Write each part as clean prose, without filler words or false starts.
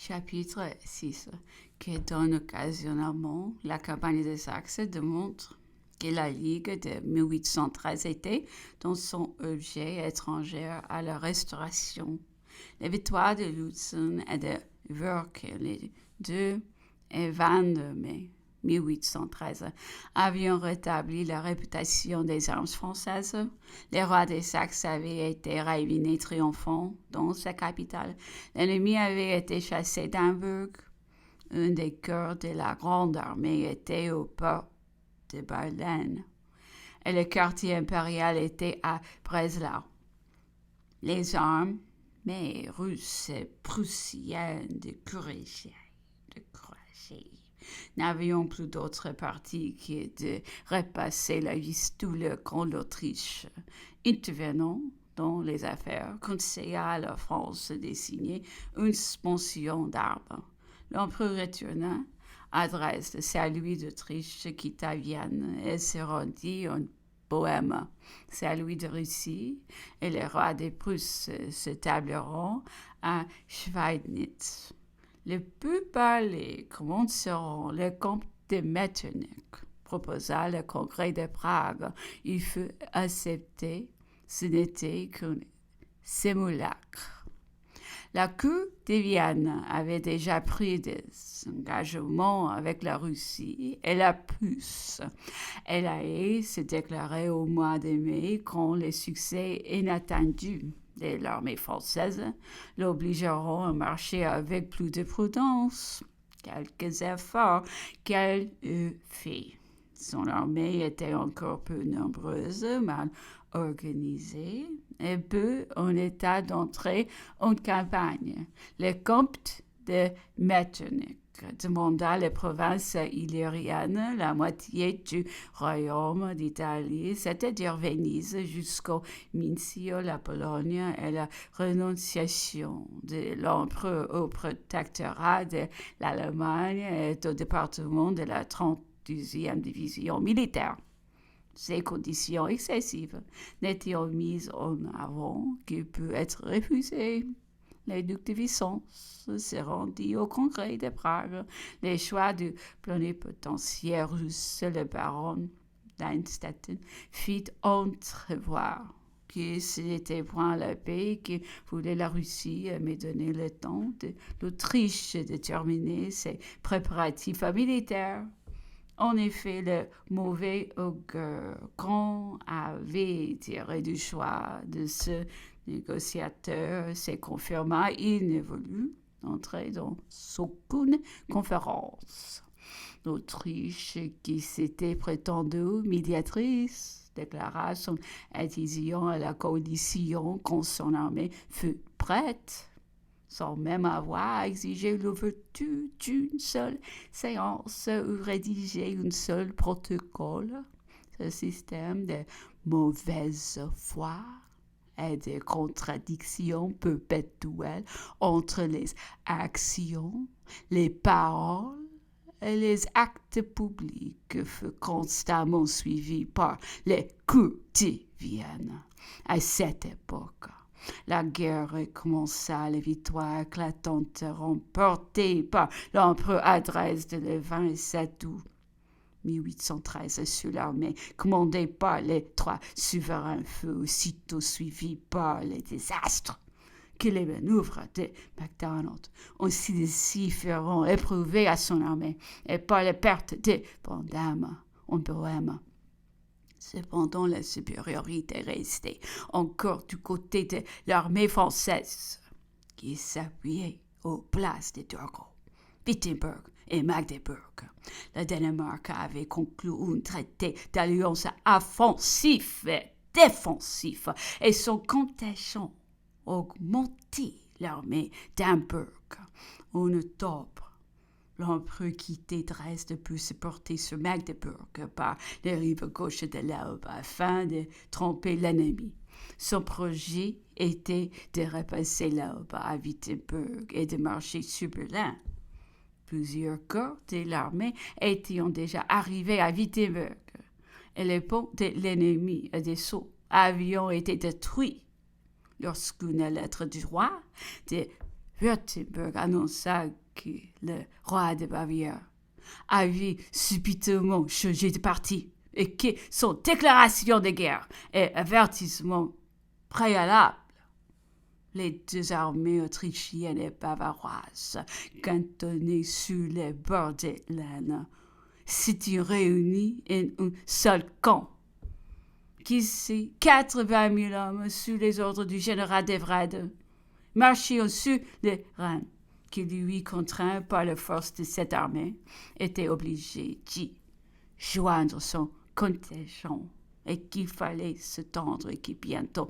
Chapitre 6, qui donne occasionnellement la campagne de Saxe démontre que la Ligue de 1813 était dans son objet étranger à la Restauration. Les victoires de Lutzen et de Wörth le 2 et 22 mai 1813 avaient rétabli la réputation des armes françaises. Les rois des Saxes avaient été réunis triomphants dans sa capitale. L'ennemi avait été chassé d'Hambourg. Un des cœurs de la grande armée était aux portes de Berlin et le quartier impérial était à Breslau. Les armes russes et prussiennes de Courage n'avions plus d'autre parti que de repasser la vistule contre l'Autriche. Intervenant dans les affaires, conseilla à la France de signer une suspension d'armes. L'empereur retourna à Dresde, Saint-Louis d'Autriche quitta Vienne et se rendit en Bohême. Saint-Louis de Russie et les rois des Prusses se tableront à Schweidnitz. Le plus parlé commenceront le comte de Metternich proposa le congrès de Prague. Il fut accepté. Ce n'était qu'un simulacre. La cour de Vienne avait déjà pris des engagements avec la Russie et la Prusse. Elle allait se déclarer au mois de mai quand le succès inattendu de l'armée française l'obligeront à marcher avec plus de prudence. Quelques efforts qu'elle eut faits. Son armée était encore peu nombreuse, mal organisée et peu en état d'entrer en campagne. Le comte de Metternich demanda les provinces illyriennes, la moitié du royaume d'Italie, c'est-à-dire Venise, jusqu'au Mincio, la Pologne et la renonciation de l'empereur au protectorat de l'Allemagne et au département de la 32e division militaire. Ces conditions excessives n'étaient mises en avant que peut être refusées. Le duc de Vicence se rendit au congrès de Prague. Les choix du plénipotentiaire russe, le baron d'Einstetten, fit entrevoir que ce n'était point la paix que voulait la Russie, mais donner le temps de l'Autriche de terminer ses préparatifs militaires. En effet, le mauvais augure qu'on avait tiré du choix de ce négociateur se confirma. Il ne voulut entrer dans aucune conférence. L'Autriche, qui s'était prétendue médiatrice, déclara son adhésion à la coalition quand son armée fut prête, sans même avoir exigé l'ouverture d'une seule séance ou rédigé un seul protocole. Ce système de mauvaise foi et de contradictions perpétuelles entre les actions, les paroles et les actes publics fut constamment suivi par les coups de Vienne. À cette époque, la guerre commença, les victoires éclatantes remportées par l'empereur à Dresde le 27 août 1813 sur l'armée, commandée par les trois souverains, fut aussitôt suivie par les désastres que les manœuvres de MacDonald ont si furent éprouvées à son armée et par les pertes de Vandamme en Bohême. Cependant, la supériorité restait encore du côté de l'armée française, qui s'appuyait aux places de Torgau, Wittenberg et Magdebourg. Le Danemark avait conclu un traité d'alliance offensif et défensif, et son contingent augmentait l'armée d'Hambourg. En octobre, l'empereur quittait Dresde pour se porter sur Magdebourg par les rives gauches de l'Elbe afin de tromper l'ennemi. Son projet était de repasser l'Elbe à Wittenberg et de marcher sur Berlin. Plusieurs corps de l'armée étaient déjà arrivés à Wittenberg et les ponts de l'ennemi et des sauts avaient été détruits lorsqu'une lettre du roi de Württemberg annonça que le roi de Bavière avait subitement changé de parti et que son déclaration de guerre et avertissement préalable, les deux armées autrichiennes et bavaroises, cantonnées sur les bords de l'Aisne, s'étaient réunies en un seul camp, qui c'est 80 000 hommes sous les ordres du général d'Evrade, marchaient sur le Rhin, qui lui, contraint par la force de cette armée, était obligé d'y joindre son contingent et qu'il fallait se tendre et que bientôt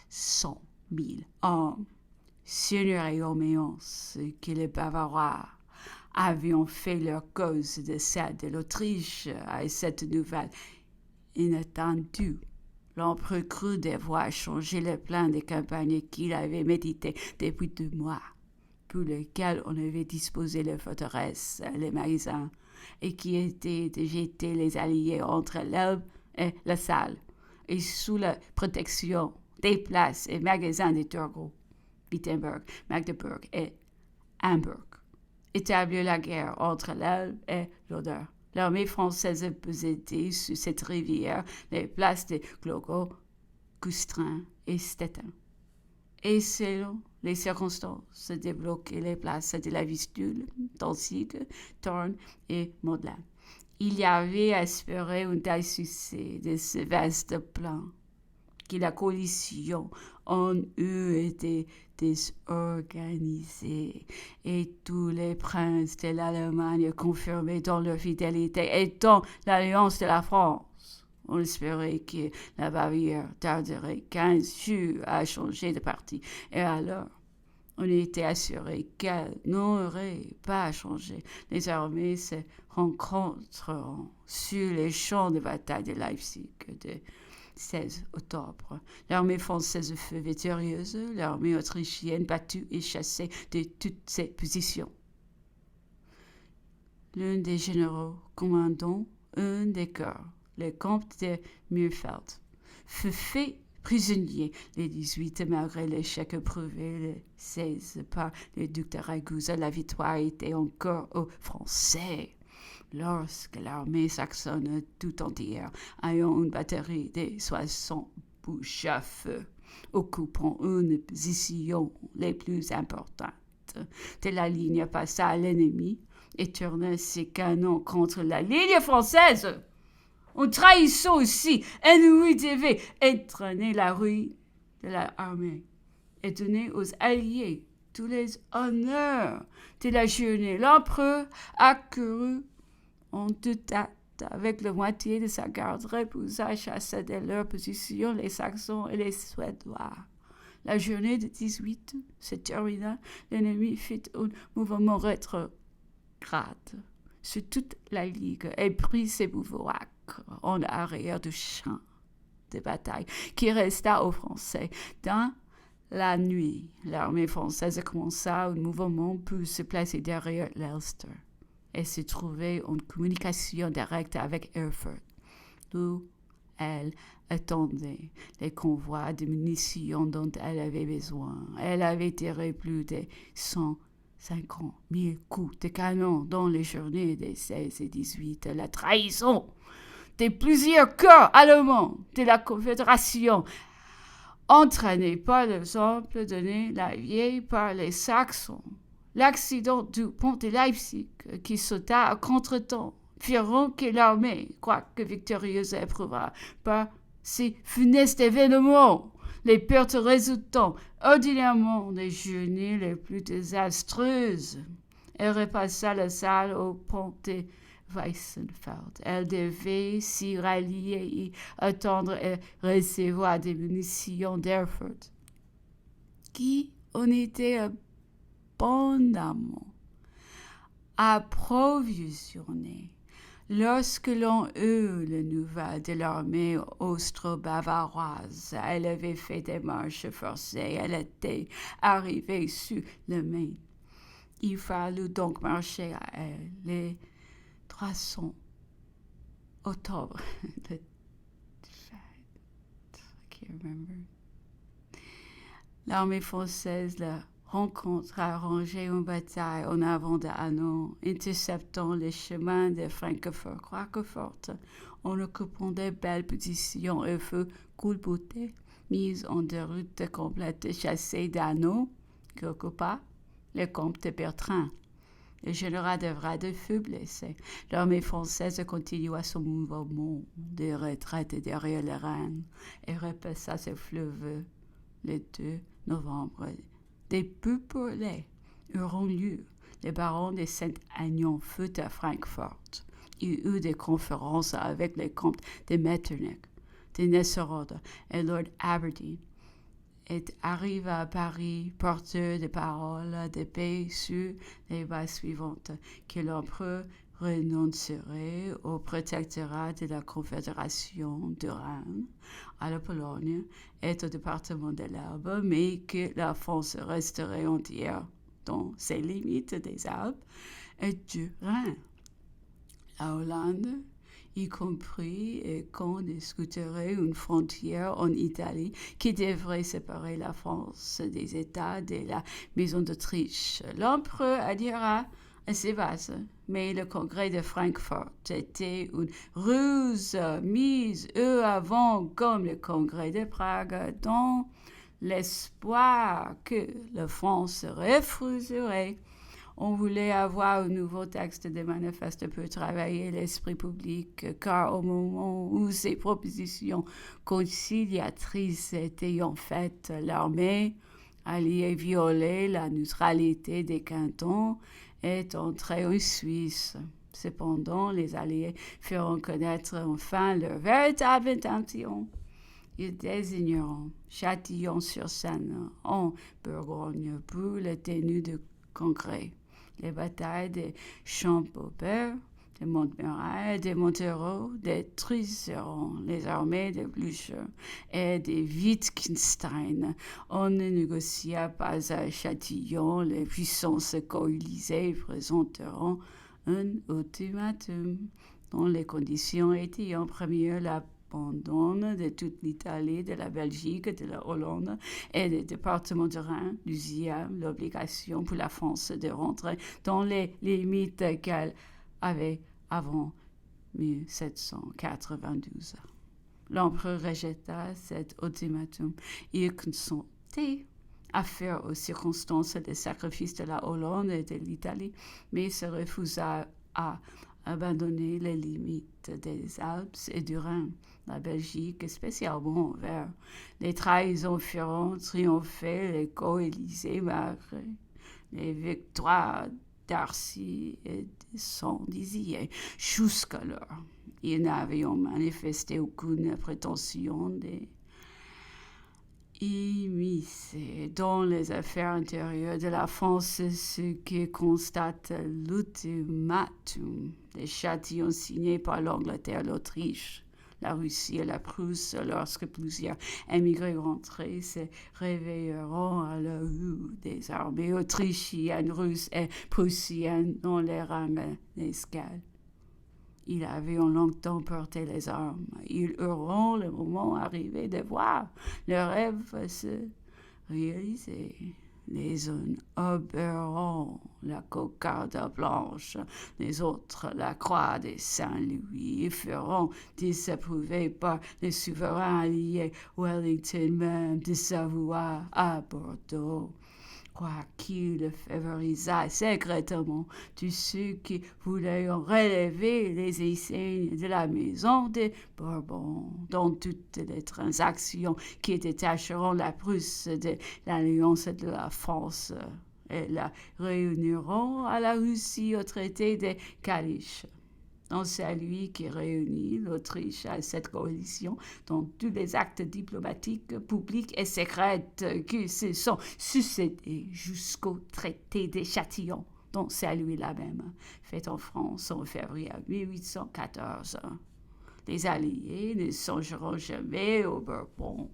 100 000 hommes seigneuries Orméance que les Bavarois avaient fait leur cause de celle de l'Autriche à cette nouvelle inattendue. L'empereur crut devoir changer le plan de campagne qu'il avait médité depuis 2 mois, pour lequel on avait disposé les forteresses, les magasins, et qui était de jeter les Alliés entre l'Elbe et la Saale, et sous la protection des places et magasins de Turgot, Wittenberg, Magdeburg et Hamburg. Établir la guerre entre l'Elbe et l'Oder. L'armée française possédait sur cette rivière les places de Glogau, Coustrins et Stettin. Et selon les circonstances, débloquer les places de la Vistule, Danzig, Thorn et Modlin. Il y avait espéré un tel succès de ce vaste plan que la coalition en eût été désorganisée et tous les princes de l'Allemagne confirmés dans leur fidélité et dans l'alliance de la France. On espérait que la Bavière tarderait 15 jours à changer de parti, et alors on était assuré qu'elle n'aurait pas changé. Les armées se rencontreront sur les champs de bataille de Leipzig de 16 octobre. L'armée française fut victorieuse, l'armée autrichienne battue et chassée de toutes ses positions. L'un des généraux commandant un des corps, le comte de Mühlfeld, fut fait prisonnier le 18 malgré l'échec éprouvé le 16 par le duc de Ragusa. La victoire était encore aux Français. Lorsque l'armée saxonne tout entière, ayant une batterie de 60 bouches à feu, occupant une position les plus importantes de la ligne, passa à l'ennemi et tourna ses canons contre la ligne française. En trahissant aussi, ennemi devait entraîner la ruine de l'armée et donner aux Alliés tous les honneurs de la journée. L'empereur accourut en toute hâte avec la moitié de sa garde, repoussa chassa de leur position les Saxons et les Suédois. La journée de 18 se termina, l'ennemi fit un mouvement rétrograde sur toute la ligue et prit ses bivouacs en arrière du champ de bataille qui resta aux Français. Dans la nuit, l'armée française commença un mouvement pour se placer derrière l'Ulster et se trouvait en communication directe avec Erfurt, d'où elle attendait les convois de munitions dont elle avait besoin. Elle avait tiré plus de 150 000 coups de canon dans les journées des 16 et 18. La trahison de plusieurs corps allemands de la Confédération, entraînés par l'exemple donné la vieille par les Saxons. L'accident du pont de Leipzig, qui sauta à contre-temps, firent que l'armée, quoique victorieuse, éprouva par ces funestes événements les pertes résultant ordinairement des journées les plus désastreuses. Elle repassa la salle au pont de Weissenfeld. Elle devait s'y rallier et attendre et recevoir des munitions d'Erfurt, qui en étaient abondamment approvisionnées. Lorsque l'on eut la nouvelle de l'armée austro-bavaroise, elle avait fait des marches forcées, elle était arrivée sur le Main. Il fallut donc marcher à elle le 300 octobre. L'armée française la rencontre arrangée une bataille en avant de Hanau, interceptant les chemins de Francfort, en occupant de belles positions et fut culbuté, mise en déroute complète chassée d'Hanau, qui occupa le comte de Bertrand. Le général de Wrede fut blessé. L'armée française continua son mouvement de retraite derrière le Rhin et repassa ce fleuve le 2 novembre. Des pupillés euront lieu. Le baron de Saint-Aignan fut à Francfort. Il eut des conférences avec le comte de Metternich, de Nesserode et Lord Aberdeen, et arriva à Paris porteur de paroles de paix sur les bases suivantes, que l'empereur renoncerait au protectorat de la Confédération du Rhin, à la Pologne et au département de l'Elbe, mais que la France resterait entière dans ses limites des Alpes et du Rhin. La Hollande, y compris, et qu'on discuterait une frontière en Italie qui devrait séparer la France des États de la Maison d'Autriche. L'empereur adhéra à ces bases, mais le congrès de Francfort était une ruse mise avant comme le congrès de Prague, dans l'espoir que la France refuserait. On voulait avoir un nouveau texte de manifeste pour travailler l'esprit public, car au moment où ces propositions conciliatrices étaient en fait, l'armée alliée violer la neutralité des cantons est entrée en Suisse. Cependant, les Alliés feront connaître enfin leur véritable intention. Ils désigneront Châtillon-sur-Seine en Bourgogne pour la tenue du congrès. Les batailles de Champaubert, de Montmirail, de Montereau détruiseront les armées de Blücher et de Wittgenstein. On ne négocia pas à Châtillon. Les puissances coalisées présenteront un ultimatum dont les conditions étaient en premier l'abandon de toute l'Italie, de la Belgique, de la Hollande et des départements de Rhin. Deuxième, l'obligation pour la France de rentrer dans les limites qu'elle avait avant 1792. L'empereur rejeta cet ultimatum. Il consentait à faire aux circonstances des sacrifices de la Hollande et de l'Italie, mais se refusa à abandonner les limites des Alpes et du Rhin. La Belgique, spécialement envers les trahisons feront triompher les coalisés malgré les victoires d'Arcy et de Saint-Dizier. Jusqu'alors, ils n'avaient manifesté aucune prétention d'immiscer dans les affaires intérieures de la France, ce qui constate l'ultimatum des Châtillons signés par l'Angleterre, l'Autriche, la Russie et la Prusse. Lorsque plusieurs émigrés rentrés se réveilleront à la vue des armées autrichiennes, russes et prussiennes dans les rangs d'escale. Ils avaient longtemps porté les armes. Ils auront le moment arrivé de voir leurs rêves se réaliser. Les uns obéiront la cocarde blanche, les autres la croix de Saint-Louis, et feront disapprouver par les souverains alliés Wellington même de Savoie à Bordeaux. Quoiqu'il favorisât secrètement tous ceux qui voulaient relever les insignes de la maison de Bourbon dans toutes les transactions qui détacheront la Prusse de l'alliance de la France et la réuniront à la Russie au traité de Kalisz. Donc c'est lui qui réunit l'Autriche à cette coalition dans tous les actes diplomatiques, publics et secrets qui se sont succédés jusqu'au traité des Châtillons, dont c'est lui là même, fait en France en février 1814. Les Alliés ne songeront jamais au Bourbon.